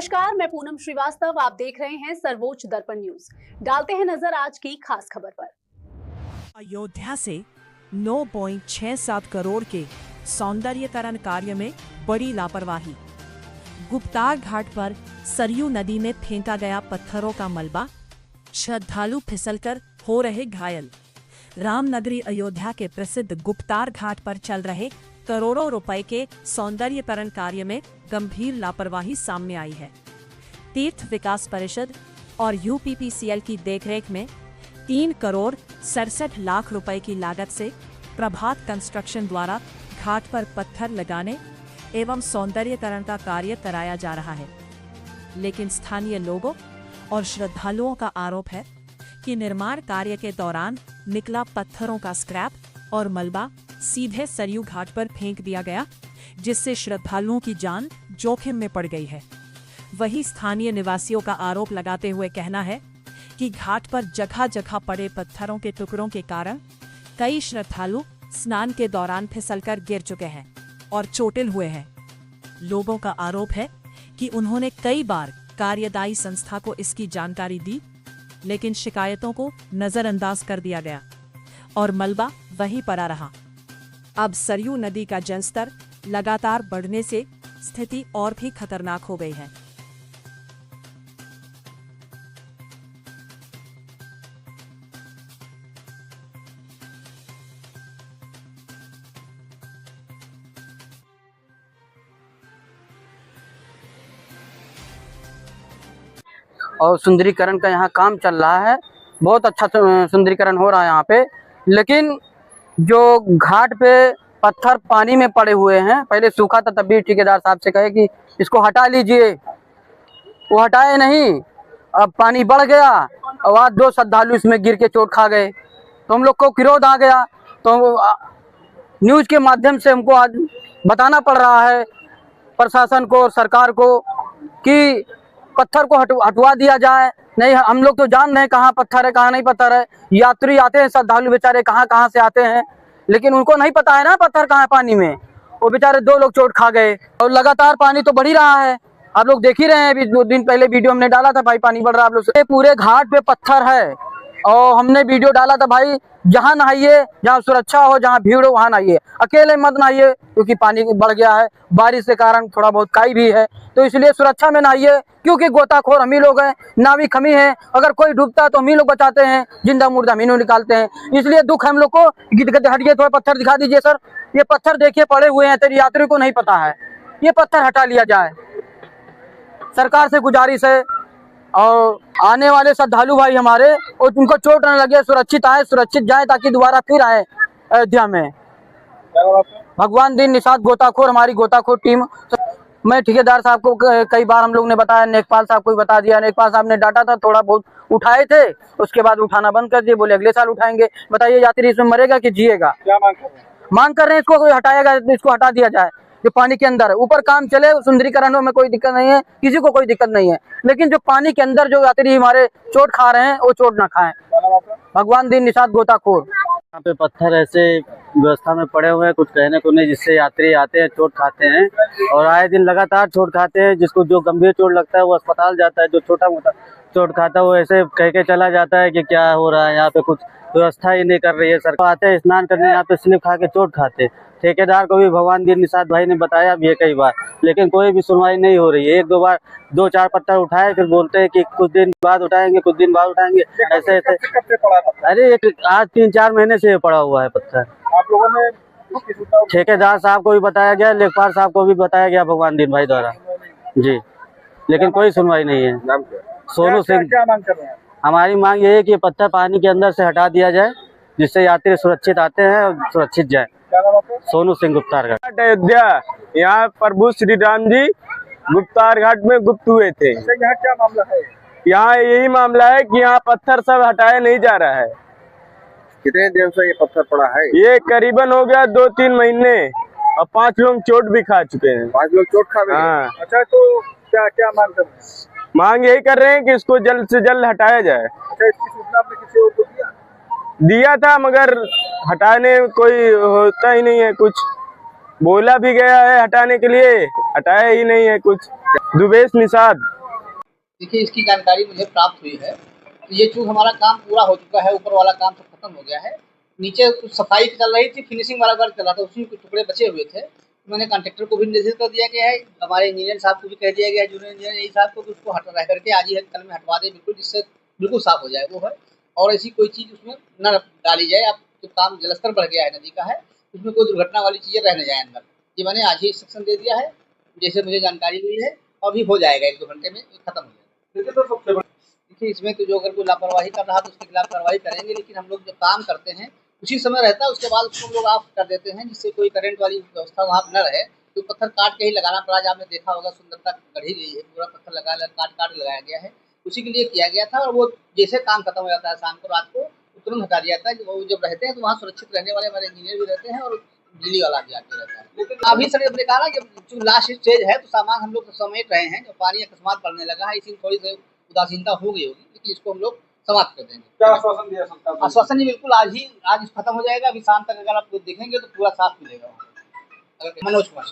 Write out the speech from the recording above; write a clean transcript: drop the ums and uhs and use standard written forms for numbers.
नमस्कार, मैं पूनम श्रीवास्तव। आप देख रहे हैं सर्वोच्च दर्पण न्यूज। डालते हैं नजर आज की खास खबर पर। अयोध्या से 9.67 करोड़ के सौंदर्यीकरण कार्य में बड़ी लापरवाही। गुप्तार घाट पर सरयू नदी में फेंका गया पत्थरों का मलबा, श्रद्धालु फिसलकर हो रहे घायल। रामनगरी अयोध्या के प्रसिद्ध गुप्तार घाट पर चल रहे करोड़ों रुपए के सौंदर्यीकरण कार्य में गंभीर लापरवाही सामने आई है। तीर्थ विकास परिषद और यूपीपीसीएल की देखरेख में 3 करोड़ 67 लाख रुपए की लागत से प्रभात कंस्ट्रक्शन द्वारा घाट पर पत्थर लगाने एवं सौंदर्यीकरण का कार्य कराया जा रहा है। लेकिन स्थानीय लोगों और श्रद्धालुओं का आरोप है कि निर्माण कार्य के दौरान निकला पत्थरों का स्क्रैप और मलबा सीधे सरयू घाट पर फेंक दिया गया, जिससे श्रद्धालुओं की जान जोखिम में पड़ गई है। वहीं स्थानीय निवासियों का आरोप लगाते हुए कहना है कि घाट पर जगह जगह पड़े पत्थरों के टुकड़ों के कारण कई श्रद्धालु स्नान के दौरान फिसलकर गिर चुके हैं और चोटिल हुए हैं। लोगों का आरोप है कि उन्होंने कई बार कार्यदायी संस्था को इसकी जानकारी दी, लेकिन शिकायतों को नजरअंदाज कर दिया गया और मलबा वहीं पड़ा रहा। अब सरयू नदी का जलस्तर लगातार बढ़ने से स्थिति और भी खतरनाक हो गई है। और सुंदरीकरण का यहाँ काम चल रहा है, बहुत अच्छा सुंदरीकरण हो रहा है यहाँ पे। लेकिन जो घाट पे पत्थर पानी में पड़े हुए हैं, पहले सूखा था तब भी ठेकेदार साहब से कहे कि इसको हटा लीजिए, वो हटाए नहीं। अब पानी बढ़ गया और आज 2 श्रद्धालु इसमें गिर के चोट खा गए, तो हम लोग को क्रोध आ गया। तो न्यूज़ के माध्यम से हमको आज बताना पड़ रहा है प्रशासन को और सरकार को कि पत्थर को हटवा दिया जाए। नहीं, हम लोग तो जान रहे हैं कहाँ पत्थर है कहाँ नहीं पत्थर है। यात्री आते हैं, श्रद्धालु बेचारे कहाँ कहाँ से आते हैं, लेकिन उनको नहीं पता है ना पत्थर कहाँ है पानी में। वो बेचारे 2 लोग चोट खा गए और लगातार पानी तो बढ़ ही रहा है। आप लोग देख ही रहे हैं, अभी 2 दिन पहले वीडियो हमने डाला था, भाई पानी बढ़ रहा है आप लोग से। पूरे घाट पे पत्थर है और हमने वीडियो डाला था, भाई जहाँ नहाइए, जहाँ सुरक्षा हो, जहाँ भीड़ हो वहाँ नहाइए, अकेले मत नहाइए, क्योंकि पानी बढ़ गया है। बारिश के कारण थोड़ा बहुत काई भी है, तो इसलिए सुरक्षा में नहाइए, क्योंकि गोताखोर हम ही लोग हैं, नाविक हम ही हैं। अगर कोई डूबता है तो हम ही लोग बचाते हैं, जिंदा मुर्दा हम ही लोग निकालते हैं। इसलिए दुख हम लोग को। हटिए, थोड़ा पत्थर दिखा दीजिए सर। ये पत्थर देखिए पड़े हुए हैं, तेरे यात्री को नहीं पता है, ये पत्थर हटा लिया जाए। सरकार से गुजारिश है और आने वाले श्रद्धालु भाई हमारे, और उनको चोट न लगे, सुरक्षित आए, सुरक्षित जाए, ताकि दोबारा फिर आए अयोध्या में। भगवान दीन निषाद गोताखोर, हमारी गोताखोर टीम। मैं ठेकेदार साहब को कई बार हम लोग ने बताया, नेकपाल साहब को भी बता दिया। नेकपाल साहब ने डांटा था, थोड़ा बहुत उठाए थे, उसके बाद उठाना बंद कर दिए, बोले अगले साल उठाएंगे। बताइए यात्री इसमें मरेगा कि जिएगा? क्या मांग कर रहे हैं इसको कोई हटाएगा, इसको हटा दिया जाए। जो पानी के अंदर है, ऊपर काम चले, सुंदरीकरण में कोई दिक्कत नहीं है, किसी को कोई दिक्कत नहीं है, लेकिन जो पानी के अंदर जो यात्री हमारे चोट खा रहे हैं वो चोट ना खाएं। भगवान दीन निषाद गोताखोर। यहाँ पे पत्थर ऐसे व्यवस्था में पड़े हुए हैं, कुछ कहने को नहीं, जिससे यात्री आते हैं चोट खाते हैं और आए दिन लगातार चोट खाते हैं। जिसको जो गंभीर चोट लगता है वो अस्पताल जाता है, जो छोटा मोटा चोट खाता है वो ऐसे कह के चला जाता है कि क्या हो रहा है, यहाँ पे कुछ व्यवस्था ही नहीं कर रही है सरकार। आते हैं स्नान करने, यहाँ पे स्लिप खा के चोट खाते हैं। ठेकेदार को भी भगवान दीन निषाद भाई ने बताया भी है कई बार, लेकिन कोई भी सुनवाई नहीं हो रही है। 1-2 बार 2-4 पत्थर उठाए, फिर बोलते हैं कि कुछ दिन बाद उठाएंगे, कुछ दिन बाद उठाएंगे, ऐसे ऐसे। अरे आज 3-4 महीने से पड़ा हुआ है पत्थर। आप लोगों ने ठेकेदार साहब को भी बताया गया, लेखपाल साहब को भी बताया गया भगवान दीन भाई द्वारा जी, लेकिन कोई सुनवाई नहीं है। सोनू सिंह। क्या मांग कर रहे हैं? हमारी मांग ये है कि पत्थर पानी के अंदर से हटा दिया जाए, जिससे यात्री सुरक्षित आते हैं और सुरक्षित जाए। सोनू सिंह गुप्तार घाट अयोध्या, यहाँ प्रभु श्री राम जी गुप्तार घाट में गुप्त हुए थे। यहाँ क्या मामला है? यहाँ यही मामला है कि यहाँ पत्थर सब हटाया नहीं जा रहा है। कितने दिन से ये पत्थर पड़ा है? ये करीबन हो गया 2-3 महीने और 5 लोग चोट भी खा चुके हैं। 5 लोग चोट खा गए। हाँ। अच्छा, तो क्या क्या मांग कर रहे हैं? मांग यही कर रहे हैं कि इसको जल्द से जल्द हटाया जाए। अच्छा, इसकी सूचना आपने किसी और को दिया था, मगर हटाने कोई होता ही नहीं है। कुछ बोला भी गया है हटाने के लिए, हटाया ही नहीं है कुछ। दुबेश निषाद। देखिए, इसकी जानकारी मुझे प्राप्त हुई है। तो ये चूँकि हमारा काम पूरा हो चुका है, ऊपर वाला काम सब खत्म हो गया है, नीचे कुछ सफाई चल रही थी, फिनिशिंग वाला वर्क चल रहा था, उसमें कुछ टुकड़े बचे हुए थे। तो मैंने कॉन्ट्रेक्टर को भी निर्देशित कर दिया गया है, हमारे इंजीनियर साहब को भी कह दिया गया है, जूनियर इंजीनियर यही साहब को, कि उसको हटा करके आज ही कल में हटवा दे बिल्कुल, जिससे बिल्कुल साफ हो जाए वो है। और ऐसी कोई चीज़ उसमें न डाली जाए। अब जो काम जलस्तर बढ़ गया है नदी का है, उसमें कोई दुर्घटना वाली चीज़ें रह न जाए अंदर। ये मैंने आज ही इंस्ट्रक्शन दे दिया है, जैसे मुझे जानकारी हुई है, अभी हो जाएगा, 1-2 घंटे में खत्म हो जाएगा। देखिए, इसमें तो जो अगर कोई लापरवाही कर रहा है तो उसके खिलाफ कार्रवाई करेंगे, लेकिन हम लोग जब काम करते हैं उसी समय रहता है, उसके बाद उसको हम लोग ऑफ कर देते हैं, जिससे कोई करंट वाली व्यवस्था वहाँ न रहे। तो पत्थर काट के ही लगाना पड़ा, आज आपने देखा होगा सुंदरता गढ़ी गई है, पूरा पत्थर काट लगाया गया है, उसी के लिए किया गया था। और वो जैसे काम खत्म हो जाता है शाम को, रात को तुरंत हटा दिया जाता है। वो जब रहते हैं तो वहाँ सुरक्षित रहने वाले हमारे इंजीनियर भी रहते हैं और बिजली वाला भी आके रहता है। लेकिन अभी सर अपने कहा ना, जब लास्ट स्टेज है तो सामान हम लोग तो समेट रहे हैं। जब पानी अकस्मात बढ़ने लगा है, इसी थोड़ी सी उदासीनता हो गई होगी, लेकिन इसको हम लोग समाप्त कर देंगे। क्या आश्वासन दिया सरकार ने? आश्वासन जी बिल्कुल आज खत्म हो जाएगा। अभी शाम तक अगर आप देखेंगे तो पूरा साफ मिलेगा। मनोज कुमार।